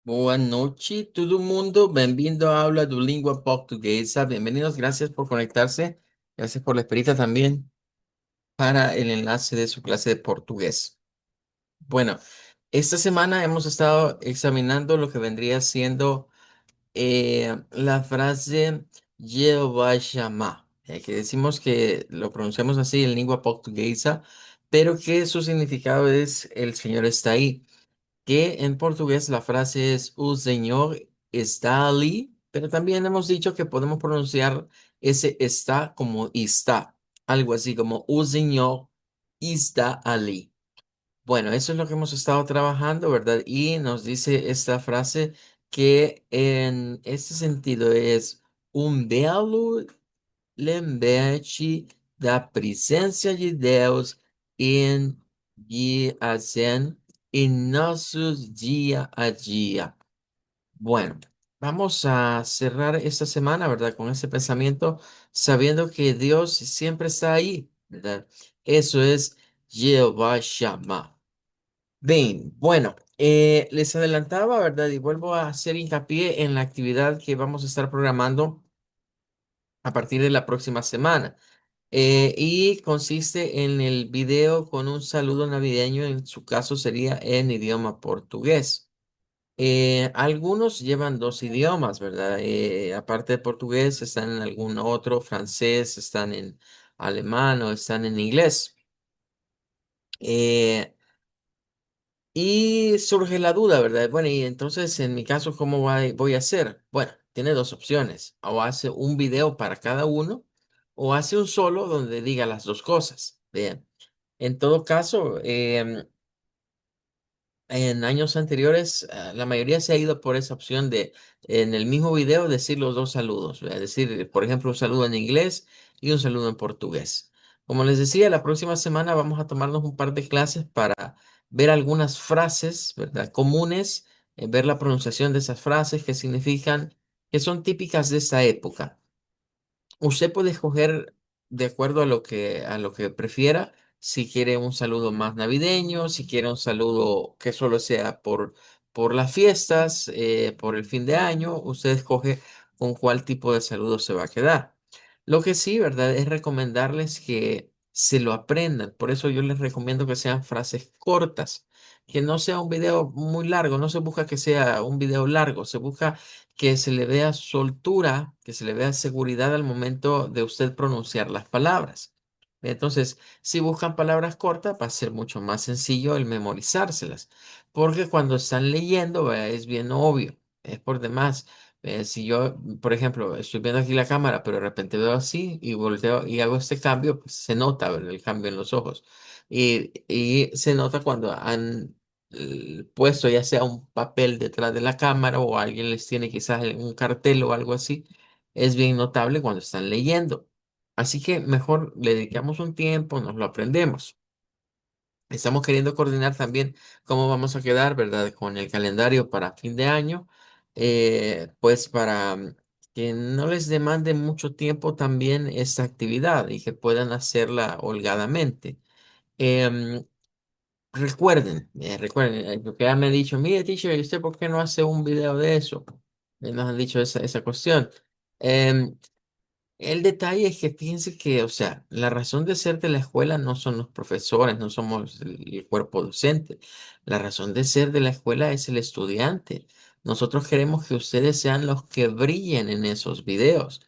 Boa noite, todo mundo. Bem-vindo à aula do Língua Portuguesa. Bienvenidos, gracias por conectarse. Gracias por la esperita también para el enlace de su clase de portugués. Bueno, esta semana hemos estado examinando lo que vendría siendo la frase Jeová chama, que decimos que lo pronunciamos así en lengua portuguesa, pero que su significado es el Señor está ahí, que en portugués la frase es o Señor está allí, pero también hemos dicho que podemos pronunciar ese está como está, algo así como o Señor está allí. Bueno, eso es lo que hemos estado trabajando, ¿verdad? Y nos dice esta frase que en este sentido es un belo lembrete da presença de Deus em guiazen en nossos dia a dia. Bueno, vamos a cerrar esta semana, ¿verdad? Con ese pensamiento, sabiendo que Dios siempre está ahí, ¿verdad? Eso es Jehová Shammah. Bien, bueno, les adelantaba, ¿verdad? Y vuelvo a hacer hincapié en la actividad que vamos a estar programando a partir de la próxima semana. Y consiste en el video con un saludo navideño, en su caso sería en idioma portugués. Algunos llevan dos idiomas, ¿verdad? Aparte de portugués, están en algún otro, francés, están en alemán o están en inglés. Eh, y surge la duda, ¿verdad? Bueno, y entonces en mi caso, ¿cómo voy a hacer? Bueno, tiene dos opciones. O hace un video para cada uno, o hace un solo donde diga las dos cosas. Bien. En todo caso, en años anteriores, la mayoría se ha ido por esa opción de en el mismo video decir los dos saludos, ¿verdad? Decir, por ejemplo, un saludo en inglés y un saludo en portugués. Como les decía, la próxima semana vamos a tomarnos un par de clases para ver algunas frases, ¿verdad? Comunes, ver la pronunciación de esas frases que significan, que son típicas de esta época. Usted puede escoger de acuerdo a lo que prefiera, si quiere un saludo más navideño, si quiere un saludo que solo sea por las fiestas, por el fin de año, usted escoge con cuál tipo de saludo se va a quedar. Lo que sí, ¿verdad? Es recomendarles que se lo aprendan. Por eso yo les recomiendo que sean frases cortas, que no sea un video muy largo. No se busca que sea un video largo, se busca que se le vea soltura, que se le vea seguridad al momento de usted pronunciar las palabras. Entonces, si buscan palabras cortas, va a ser mucho más sencillo el memorizárselas, porque cuando están leyendo, es bien obvio, es por demás. Si yo, por ejemplo, estoy viendo aquí la cámara, pero de repente veo así y volteo y hago este cambio, pues se nota, ¿verdad? El cambio en los ojos. Y se nota cuando han puesto ya sea un papel detrás de la cámara o alguien les tiene quizás un cartel o algo así, es bien notable cuando están leyendo. Así que mejor le dedicamos un tiempo, nos lo aprendemos. Estamos queriendo coordinar también cómo vamos a quedar, ¿verdad? Con el calendario para fin de año, pues para que no les demande mucho tiempo también esta actividad y que puedan hacerla holgadamente. Em, recuerden, porque ya me han dicho, mire, teacher, ¿y usted por qué no hace un video de eso? Nos han dicho esa cuestión. Em, el detalle es que fíjense que, o sea, la razón de ser de la escuela no son los profesores, no somos el cuerpo docente. La razón de ser de la escuela es el estudiante. Nosotros queremos que ustedes sean los que brillen en esos videos,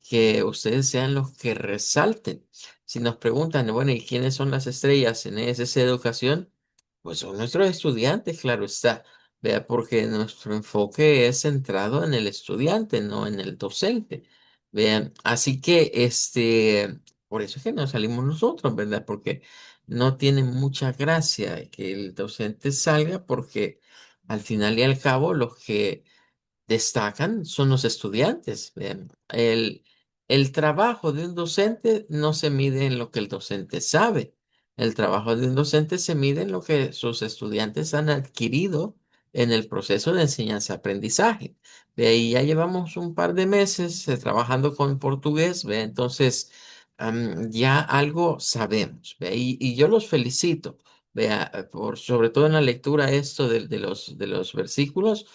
que ustedes sean los que resalten. Si nos preguntan, bueno, ¿y quiénes son las estrellas en esa educación? Pues son nuestros estudiantes, claro está. Vea, porque nuestro enfoque es centrado en el estudiante, no en el docente. Vean, así que por eso es que nos salimos nosotros, ¿verdad? Porque no tiene mucha gracia que el docente salga, porque al final y al cabo los que destacan son los estudiantes. Vean, el trabajo de un docente no se mide en lo que el docente sabe. El trabajo de un docente se mide en lo que sus estudiantes han adquirido en el proceso de enseñanza-aprendizaje. De ahí ya llevamos un par de meses trabajando con portugués, ¿ve? Entonces ya algo sabemos, ¿ve? Y yo los felicito, vea, por sobre todo en la lectura esto de los versículos.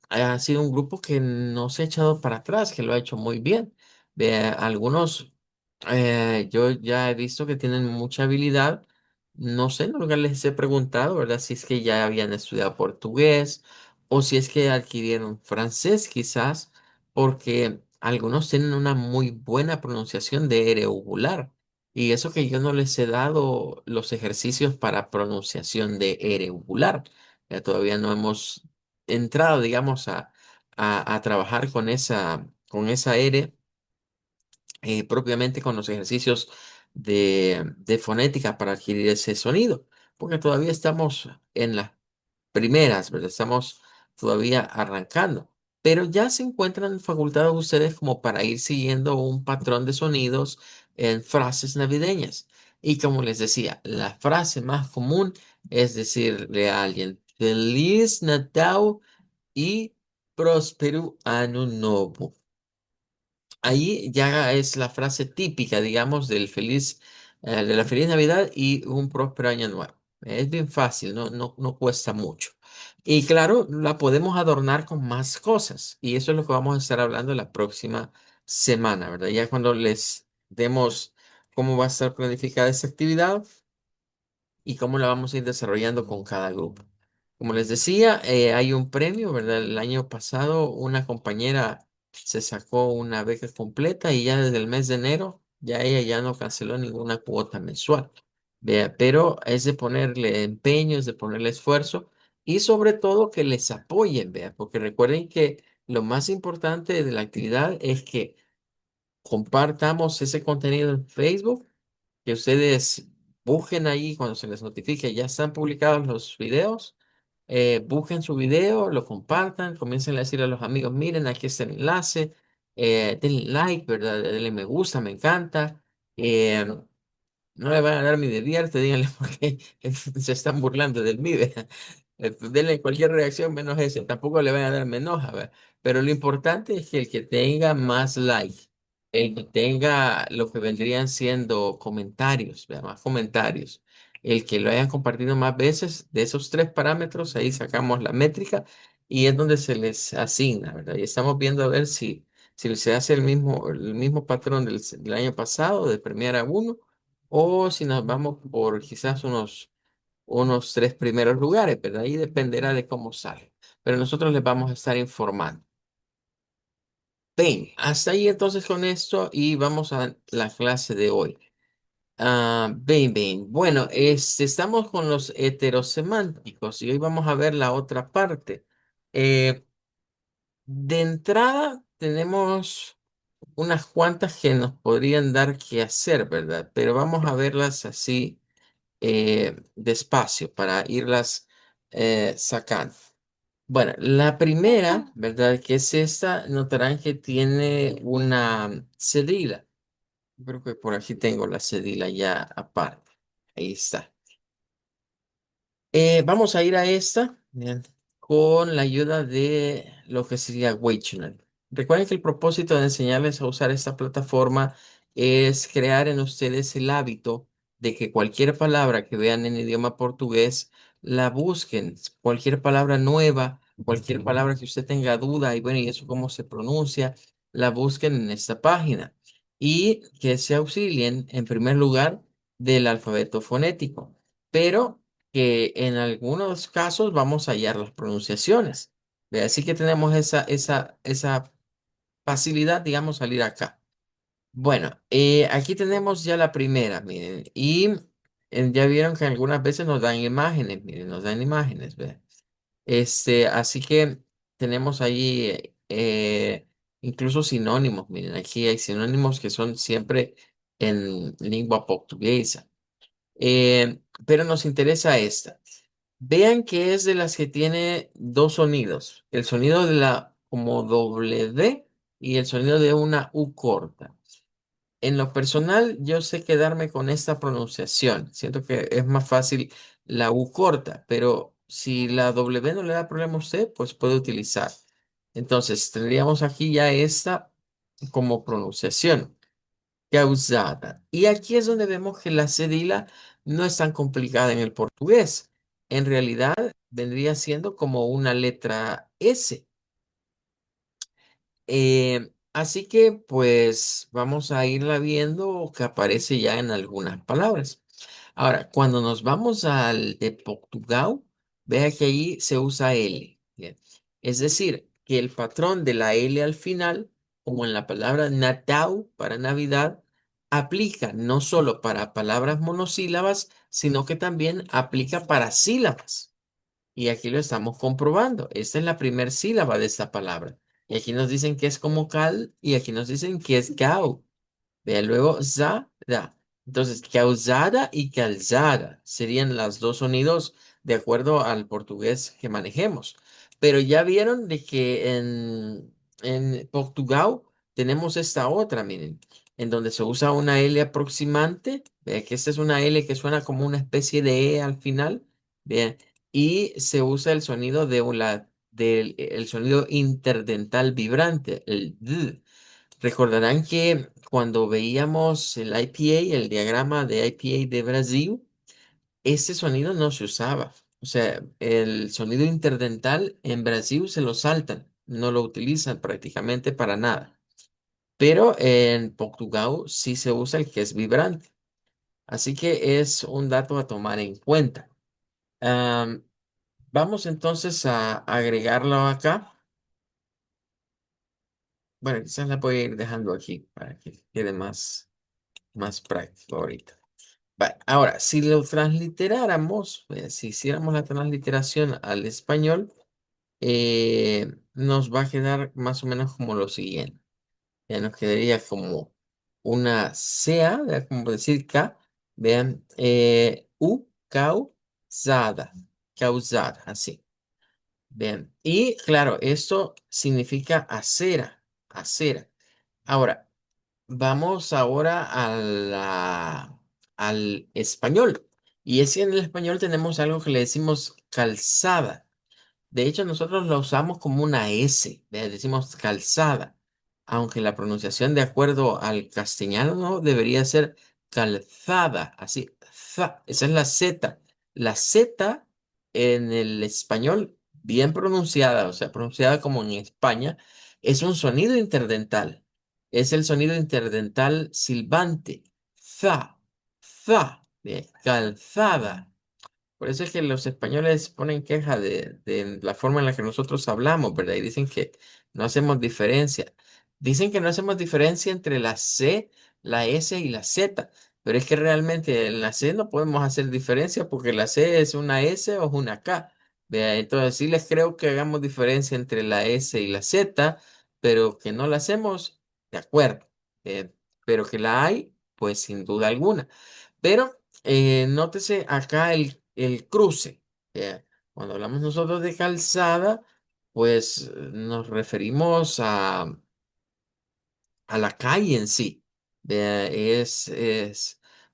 Ha sido un grupo que no se ha echado para atrás, que lo ha hecho muy bien. Algunos, yo ya he visto que tienen mucha habilidad. No sé, nunca les he preguntado, ¿verdad? Si es que ya habían estudiado portugués o si es que adquirieron francés, quizás, porque algunos tienen una muy buena pronunciación de R uvular. Y eso que yo no les he dado los ejercicios para pronunciación de R uvular. Ya todavía no hemos entrado, digamos, a trabajar con esa R, propiamente con los ejercicios de fonética para adquirir ese sonido, porque todavía estamos en las primeras, ¿verdad? Estamos todavía arrancando, pero ya se encuentran facultados ustedes como para ir siguiendo un patrón de sonidos en frases navideñas. Y como les decía, la frase más común es decirle a alguien, Feliz Natal y próspero año nuevo. Ahí ya es la frase típica, digamos, de la feliz Navidad y un próspero año nuevo. Es bien fácil, no cuesta mucho. Y claro, la podemos adornar con más cosas. Y eso es lo que vamos a estar hablando la próxima semana, ¿verdad? Ya cuando les demos cómo va a estar planificada esa actividad y cómo la vamos a ir desarrollando con cada grupo. Como les decía, hay un premio, ¿verdad? El año pasado una compañera se sacó una beca completa y ya desde el mes de enero ya ella ya no canceló ninguna cuota mensual. Vea, pero es de ponerle empeño, es de ponerle esfuerzo y sobre todo que les apoyen, vea, porque recuerden que lo más importante de la actividad es que compartamos ese contenido en Facebook, que ustedes busquen ahí cuando se les notifique, ya están publicados los videos, busquen su video, lo compartan, comiencen a decir a los amigos, miren, aquí está el enlace, denle like, ¿verdad? Denle me gusta, me encanta. eh, no le van a dar mi divierte, díganle porque se están burlando del MIDE. Denle cualquier reacción menos ese. Tampoco le van a dar me enoja, ¿verdad? Pero lo importante es que el que tenga más like, el que tenga lo que vendrían siendo comentarios, ¿verdad? Más comentarios, el que lo hayan compartido más veces, de esos tres parámetros, ahí sacamos la métrica y es donde se les asigna, ¿verdad? Y estamos viendo a ver si se hace el mismo patrón del año pasado de premiar a uno o si nos vamos por quizás unos tres primeros lugares, pero ahí dependerá de cómo sale. Pero nosotros les vamos a estar informando. Bien, hasta ahí entonces con esto y vamos a la clase de hoy. Bien. Bueno, estamos con los heterosemánticos y hoy vamos a ver la otra parte. Eh, de entrada tenemos unas cuantas que nos podrían dar que hacer, ¿verdad? Pero vamos a verlas así despacio para irlas sacando. Bueno, la primera, ¿verdad? Que es esta, notarán que tiene una cedila. Creo que por aquí tengo la cedila ya aparte. Ahí está. Vamos a ir a esta, bien, con la ayuda de lo que sería Waychoner. Recuerden que el propósito de enseñarles a usar esta plataforma es crear en ustedes el hábito de que cualquier palabra que vean en idioma portugués, la busquen. Cualquier palabra nueva, cualquier palabra que usted tenga duda, y bueno, ¿y eso cómo se pronuncia? La busquen en esta página. Y que se auxilien, en primer lugar, del alfabeto fonético. Pero que en algunos casos vamos a hallar las pronunciaciones. ¿Ve? Así que tenemos esa facilidad, digamos, salir acá. Bueno, aquí tenemos ya la primera, miren, y ya vieron que algunas veces nos dan imágenes, miren, nos dan imágenes, ¿ve? Así que tenemos ahí incluso sinónimos, miren, aquí hay sinónimos que son siempre en lengua portuguesa. Pero nos interesa esta. Vean que es de las que tiene dos sonidos, el sonido de la como W y el sonido de una U corta. En lo personal, yo sé quedarme con esta pronunciación. Siento que es más fácil la U corta, pero si la W no le da problema a usted, pues puede utilizar. Entonces, tendríamos aquí ya esta como pronunciación causada. Y aquí es donde vemos que la cedila no es tan complicada en el portugués. en realidad vendría siendo como una letra S. Así que pues vamos a irla viendo que aparece ya en algunas palabras. Ahora, cuando nos vamos al de Portugal, vea que ahí se usa L. Bien. Es decir, que el patrón de la L al final, como en la palabra Natal para Navidad, aplica no solo para palabras monosílabas, sino que también aplica para sílabas. Y aquí lo estamos comprobando. Esta es la primera sílaba de esta palabra. Y aquí nos dicen que es como cal y aquí nos dicen que es gao. Vean luego za, da. Entonces, causada y calzada serían los dos sonidos de acuerdo al portugués que manejemos. Pero ya vieron de que en Portugal tenemos esta otra, miren, en donde se usa una L aproximante. Vean que esta es una L que suena como una especie de E al final. Bien, y se usa el sonido el sonido interdental vibrante, el D. Recordarán que cuando veíamos el IPA, el diagrama de IPA de Brasil, ese sonido no se usaba. O sea, el sonido interdental en Brasil se lo saltan, no lo utilizan prácticamente para nada. Pero en Portugal sí se usa el que es vibrante. Así que es un dato a tomar en cuenta. Am, Vamos entonces a agregarlo acá. Bueno, quizás la voy a ir dejando aquí para que quede más práctico ahorita. Ahora, si lo transliteráramos, si hiciéramos la transliteración al español, nos va a quedar más o menos como lo siguiente. Ya nos quedaría como una CA, ¿verdad? Como decir K, vean, causada, causada, así. Bien, y claro, esto significa acera, acera. Ahora, vamos ahora al español. Y es que en el español tenemos algo que le decimos calzada. De hecho, nosotros lo usamos como una S, le decimos calzada, aunque la pronunciación de acuerdo al castellano no debería ser calzada, así, esa es la Z. La Z en el español, bien pronunciada, o sea, pronunciada como en España, es un sonido interdental. Es el sonido interdental silbante. Za, calzada. Por eso es que los españoles ponen queja de la forma en la que nosotros hablamos, ¿verdad? Y dicen que no hacemos diferencia. Dicen que no hacemos diferencia entre la C, la S y la Z, pero es que realmente en la C no podemos hacer diferencia porque la C es una S o es una K. ¿Vea? Entonces sí les creo que hagamos diferencia entre la S y la Z, pero que no la hacemos, de acuerdo. Eh, pero que la hay, pues sin duda alguna. Pero nótese acá el cruce. ¿Ya? Cuando hablamos nosotros de calzada, pues nos referimos a la calle en sí. Vea,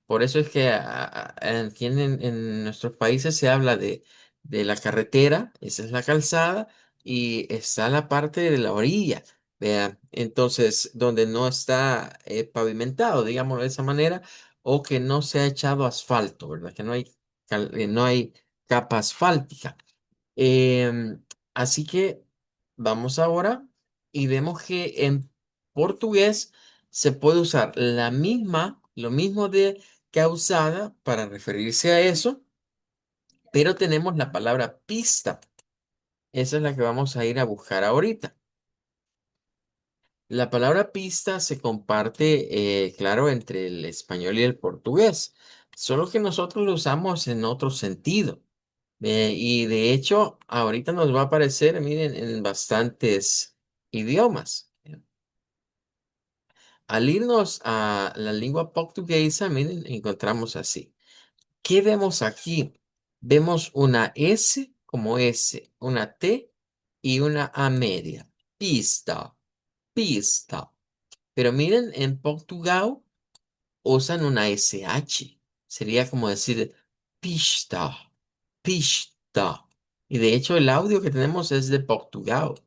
por eso es que aquí en nuestros países se habla de la carretera, esa es la calzada, y está la parte de la orilla. Vea, entonces, donde no está pavimentado, digámoslo de esa manera, o que no se ha echado asfalto, ¿verdad? Que no hay capa asfáltica. Así que vamos ahora y vemos que en portugués se puede usar lo mismo de causada para referirse a eso, pero tenemos la palabra pista. Esa es la que vamos a ir a buscar ahorita. La palabra pista se comparte, claro, entre el español y el portugués, solo que nosotros lo usamos en otro sentido. Y de hecho, ahorita nos va a aparecer, miren, en bastantes idiomas. Al irnos a la lengua portuguesa, miren, encontramos así. ¿Qué vemos aquí? Vemos una S como S, una T y una A media. Pista, pista. Pero miren, en Portugal usan una SH. Sería como decir pista, pista. Y de hecho el audio que tenemos es de Portugal.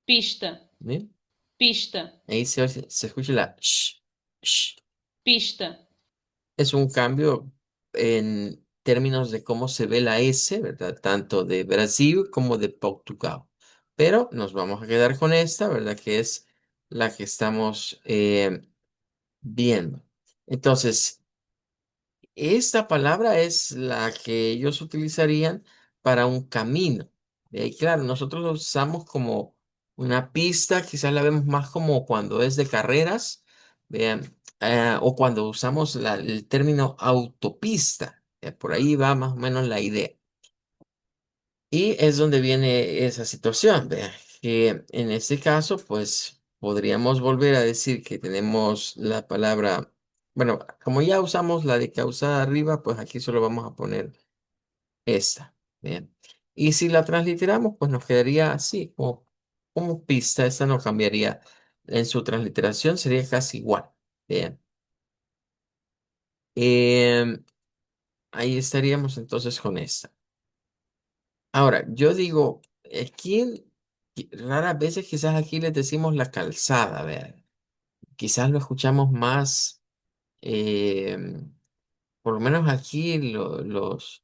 Pista, ¿Ven? pista, Ahí se escucha la sh, sh. pista, Es un cambio en términos de cómo se ve la S, ¿verdad? Tanto de Brasil como de Portugal. Pero nos vamos a quedar con esta, ¿verdad? Que es la que estamos viendo. Entonces, esta palabra es la que ellos utilizarían para un camino. Y claro, nosotros lo usamos como una pista, quizás la vemos más como cuando es de carreras, vean, o cuando usamos el término autopista. Por ahí va más o menos la idea. Y es donde viene esa situación, vea, que en este caso, pues podríamos volver a decir que tenemos la palabra, bueno, como ya usamos la de causada arriba, pues aquí solo vamos a poner esta, bien. Y si la transliteramos, pues nos quedaría así, como pista, esta no cambiaría. En su transliteración sería casi igual, bien. Em, ahí estaríamos entonces con esta. Ahora, yo digo, aquí raras veces quizás aquí les decimos la calzada, vean. Quizás lo escuchamos más, eh, por lo menos aquí los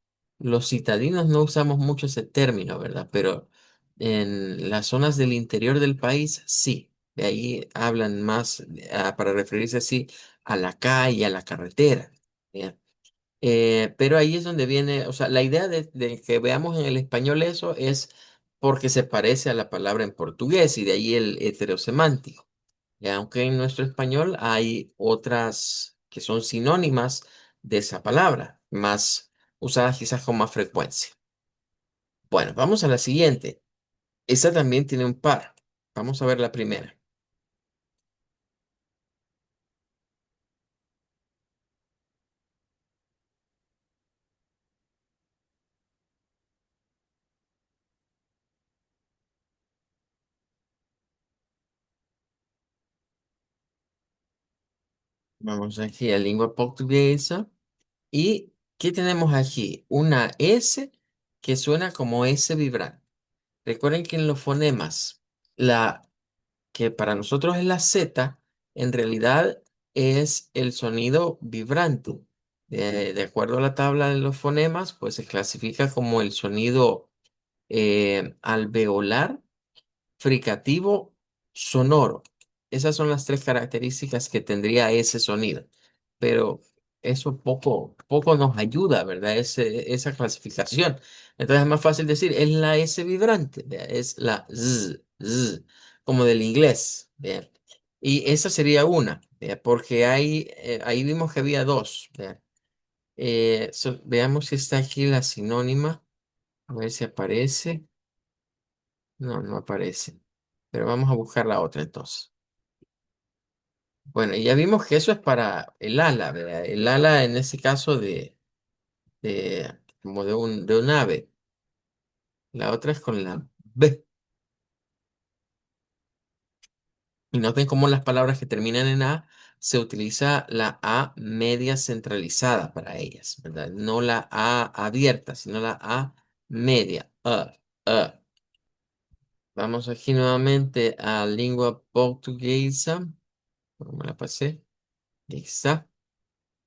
citadinos no usamos mucho ese término, ¿verdad? Pero en las zonas del interior del país, sí. De ahí hablan más para referirse así a la calle, a la carretera. ¿Bien? Pero ahí es donde viene, o sea, la idea de que veamos en el español eso es porque se parece a la palabra en portugués y de ahí el heterosemántico. Aunque en nuestro español hay otras que son sinónimas de esa palabra, más usadas quizás con más frecuencia. Bueno, vamos a la siguiente. Esta también tiene un par. Vamos a ver la primera. Vamos aquí a lengua portuguesa. ¿Y qué tenemos aquí? Una S que suena como S vibrante. Recuerden que en los fonemas, la que para nosotros es la Z, en realidad es el sonido vibrante. De acuerdo a la tabla de los fonemas, pues se clasifica como el sonido alveolar, fricativo, sonoro. Esas son las tres características que tendría ese sonido. Pero eso poco nos ayuda, ¿verdad? Esa clasificación. Entonces es más fácil decir, es la S vibrante, ¿vea? Es la Z, como del inglés. ¿Vea? Y esa sería una, ¿vea? Porque ahí vimos que había dos. ¿Vea? Veamos si está aquí la sinónima, a ver si aparece. No, no aparece. Pero vamos a buscar la otra entonces. Bueno, y ya vimos que eso es para el ala, ¿verdad? El ala en ese caso como de un ave. La otra es con la B. Y noten cómo las palabras que terminan en A se utiliza la A media centralizada para ellas, ¿verdad? No la A abierta, sino la A media. Vamos aquí nuevamente a lengua portuguesa. ¿Cómo me la pasé? Ahí está.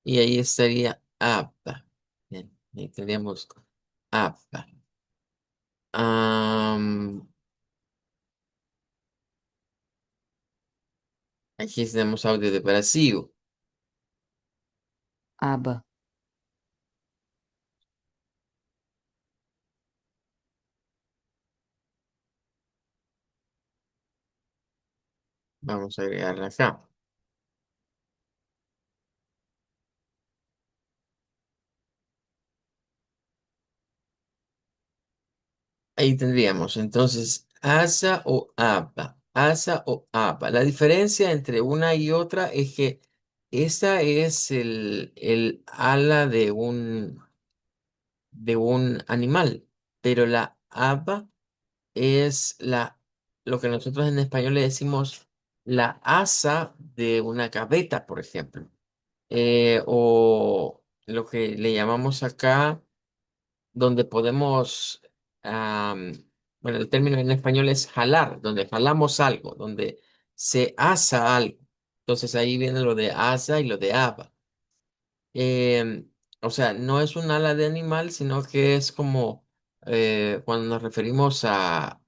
Y ahí estaría APA. Bien, ahí tendríamos APA. Am, aquí tenemos audio de Brasil. aba, Vamos a agregarla acá. Ahí tendríamos entonces ASA o APA. ASA o APA. La diferencia entre una y otra es que esta es el ala de un animal, pero la APA es lo que nosotros en español le decimos la asa de una gaveta, por ejemplo. O lo que le llamamos acá, donde podemos, am, bueno, el término en español es jalar, donde jalamos algo, donde se asa algo. Entonces ahí viene lo de asa y lo de aba. O sea, no es un ala de animal, sino que es como cuando nos referimos a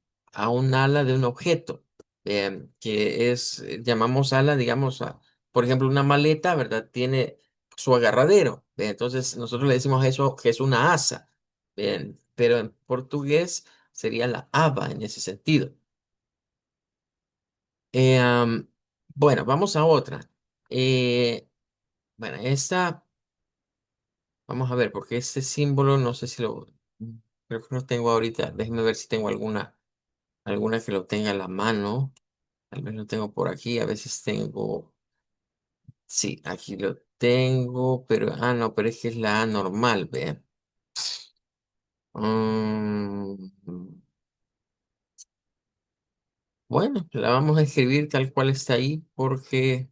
un ala de un objeto, que es, llamamos ala, digamos, por ejemplo, una maleta, ¿verdad? Tiene su agarradero. Entonces, nosotros le decimos eso que es una asa. Bien, pero en portugués sería la aba en ese sentido. Eh, am, bueno, vamos a otra. Eh, bueno, esta. Vamos a ver, porque este símbolo no sé si lo... Creo que no tengo ahorita. Déjeme ver si tengo alguna que lo tenga a la mano. Tal vez lo tengo por aquí. A veces tengo... Sí, aquí lo tengo, pero... Ah, no, pero es que es la A normal, vean. Bueno, la vamos a escribir tal cual está ahí porque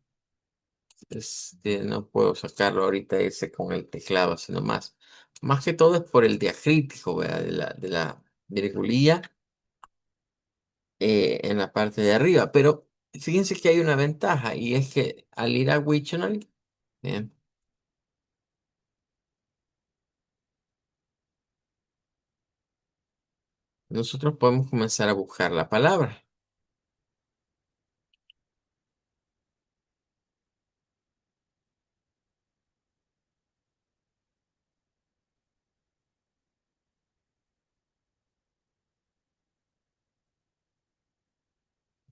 no puedo sacarlo ahorita ese con el teclado, sino más. Más que todo es por el diacrítico, ¿verdad? De la virgulilla en la parte de arriba. Pero fíjense que hay una ventaja y es que al ir a Wiktionary, eh, nosotros podemos comenzar a buscar la palabra.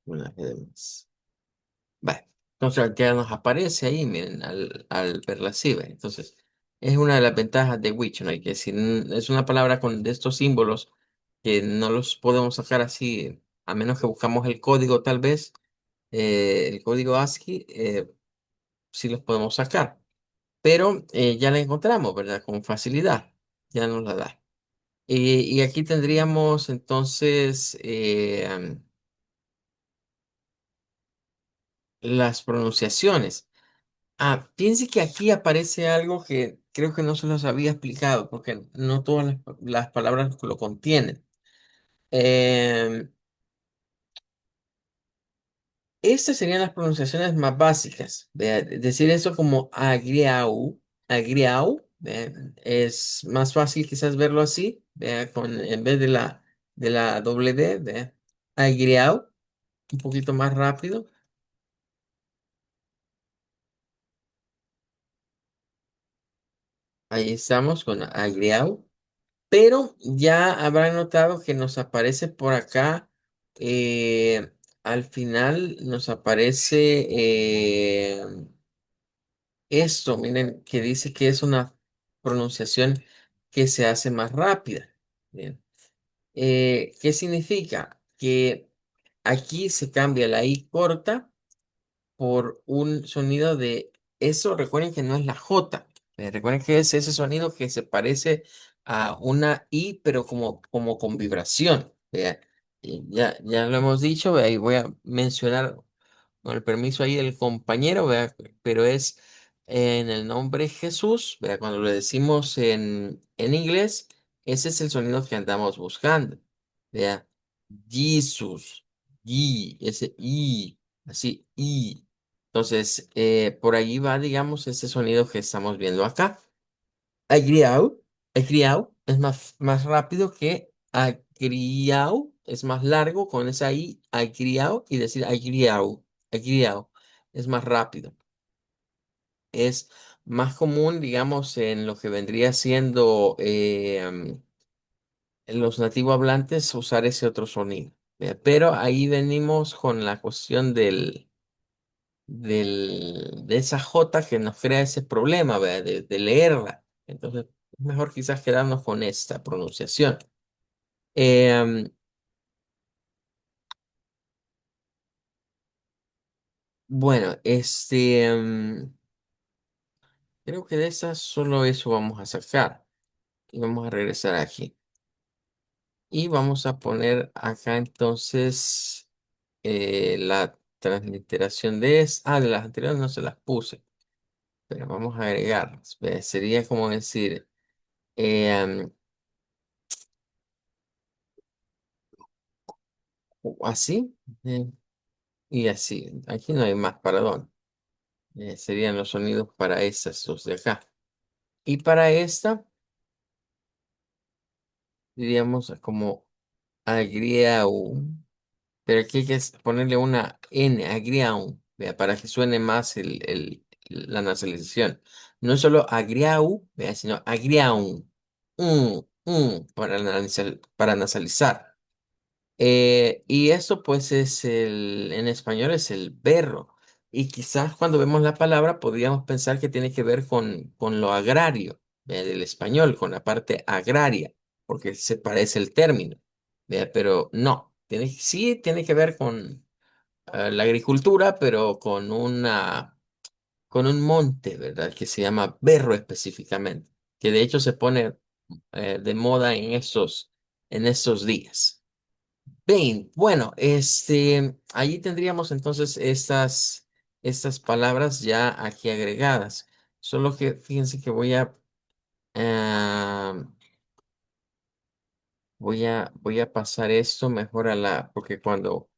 Una vez más. Vale. Entonces ya nos aparece ahí, miren, al verla así, ¿ve? Entonces, es una de las ventajas de Wiktionary, que si es una palabra con de estos símbolos que no los podemos sacar así, a menos que buscamos el código tal vez, el código ASCII, sí los podemos sacar. Pero ya la encontramos, ¿verdad? Con facilidad, ya nos la da. Y aquí tendríamos entonces las pronunciaciones. Ah, piense que aquí aparece algo que creo que no se los había explicado, porque no todas las palabras lo contienen. Em, Estas serían las pronunciaciones más básicas. Vea, decir eso como agriau, agriau, vea, es más fácil quizás verlo así, vea, en vez de la doble D, vea, agriau, un poquito más rápido. Ahí estamos con agriau. Pero ya habrán notado que nos aparece por acá, al final nos aparece esto, miren, que dice que es una pronunciación que se hace más rápida. Bien. ¿Qué significa? Que aquí se cambia la I corta por un sonido de eso. Recuerden que no es la J. Recuerden que es ese sonido que se parece a una I, pero como con vibración. Vea. Y ya lo hemos dicho, vea, y voy a mencionar con el permiso ahí del compañero, vea, pero es en el nombre Jesús, vea, cuando lo decimos en inglés, ese es el sonido que andamos buscando. Vea, Jesus, ese I, así, I. Entonces, por ahí va, digamos, ese sonido que estamos viendo acá. Agriau, agriau es más rápido que agriau, es más largo con esa I, agriau, y decir agriau, agriau, es más rápido. Es más común, digamos, en lo que vendría siendo en los nativos hablantes usar ese otro sonido. Pero ahí venimos con la cuestión de esa J que nos crea ese problema, ¿verdad? De leerla. Entonces, es mejor quizás quedarnos con esta pronunciación. Em, bueno, creo que de esas solo eso vamos a sacar. Y vamos a regresar aquí. Y vamos a poner acá entonces la transliteración de de las anteriores no se las puse, pero vamos a agregarlas. Sería como decir, em, así y así. Aquí no hay más para dónde. Serían los sonidos para esas dos de acá. Y para esta, diríamos como agriau. Pero aquí hay que ponerle una N, agriau, vea, para que suene más la nasalización. No es solo agriau, vea, sino agriau. Para nasalizar. Y esto pues es en español es el berro. Y quizás cuando vemos la palabra podríamos pensar que tiene que ver con lo agrario, ¿vea? Del español, con la parte agraria, porque se parece el término, ¿vea? Pero no, sí tiene que ver con la agricultura, pero con un monte, ¿verdad? Que se llama berro específicamente, que de hecho se pone de moda en estos días. Bien, bueno, allí tendríamos entonces estas palabras ya aquí agregadas. Solo que fíjense que ah, voy a pasar esto mejor porque cuando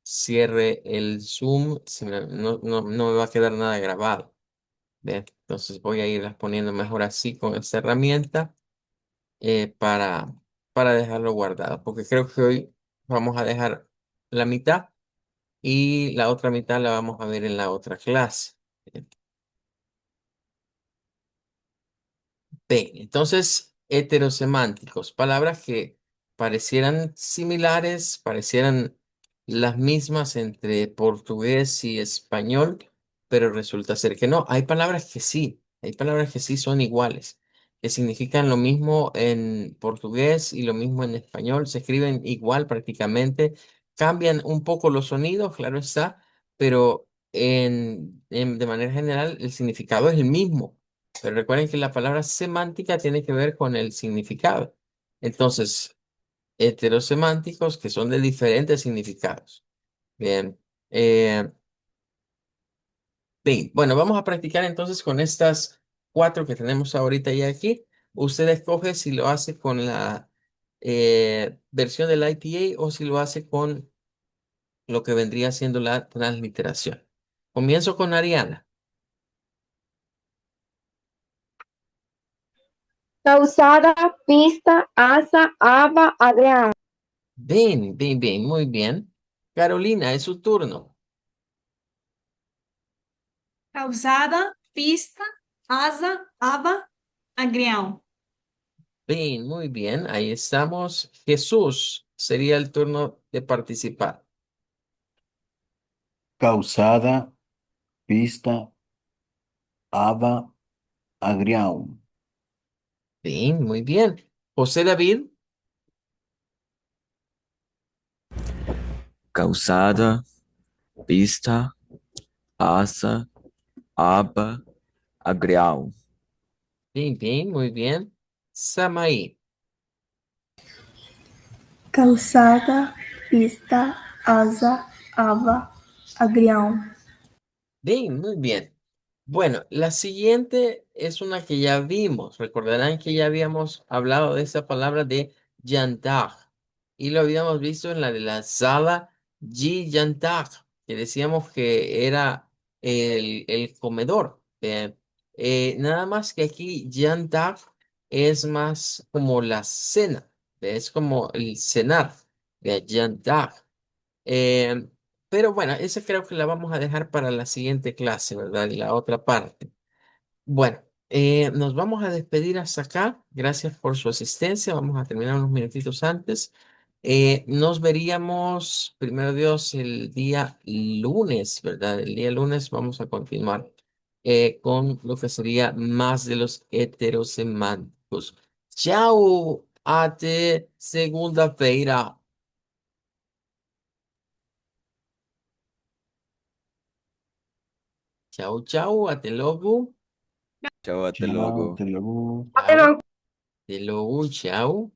cierre el Zoom, no me va a quedar nada grabado. ¿Ve? Entonces voy a irlas poniendo mejor así con esta herramienta eh, para, para dejarlo guardado, porque creo que hoy vamos a dejar la mitad y la otra mitad la vamos a ver en la otra clase. Bien, entonces, heterosemánticos, palabras que parecieran similares, parecieran las mismas entre portugués y español, pero resulta ser que no. Hay palabras que sí son iguales, que significan lo mismo en portugués y lo mismo en español, se escriben igual prácticamente, cambian un poco los sonidos, claro está, pero de manera general el significado es el mismo. Pero recuerden que la palabra semántica tiene que ver con el significado. Entonces, heterosemánticos que son de diferentes significados. Bien. Bien. Bueno, vamos a practicar entonces con estas cuatro que tenemos ahorita ya aquí. Usted escoge si lo hace con la versión del IPA o si lo hace con lo que vendría siendo la transliteración. Comienzo con Ariana. Causada, pista, asa, aba, Adrián. Bien, bien, bien, muy bien. Carolina, es su turno. Causada, pista, asa, aba, agrião. Bien, muy bien, ahí estamos. Jesús, sería el turno de participar. Causada, pista, aba, agrião. Bien, muy bien. José David, Calçada, pista, asa, aba, agrião. bien, bien, muy bien. Samaí, Calçada, pista, asa, aba, agrião. bien, muy bien. Bueno, la siguiente es una que ya vimos. Recordarán que ya habíamos hablado de esa palabra de jantar y lo habíamos visto en la de la sala G jantar, que decíamos que era el comedor. Nada más que aquí jantar es más como la cena, es como el cenar de jantar. Eh, pero bueno, esa creo que la vamos a dejar para la siguiente clase, ¿verdad? Y la otra parte. Bueno, nos vamos a despedir hasta acá. Gracias por su asistencia. Vamos a terminar unos minutitos antes. Nos veríamos, primero Dios, el día lunes, ¿verdad? El día lunes vamos a continuar con lo que sería más de los heterosemánticos. Chao, ate segunda-feira. Chao, chao, até logo. Tchau, até Tchau, logo. até logo. Chao, até logo, tchau.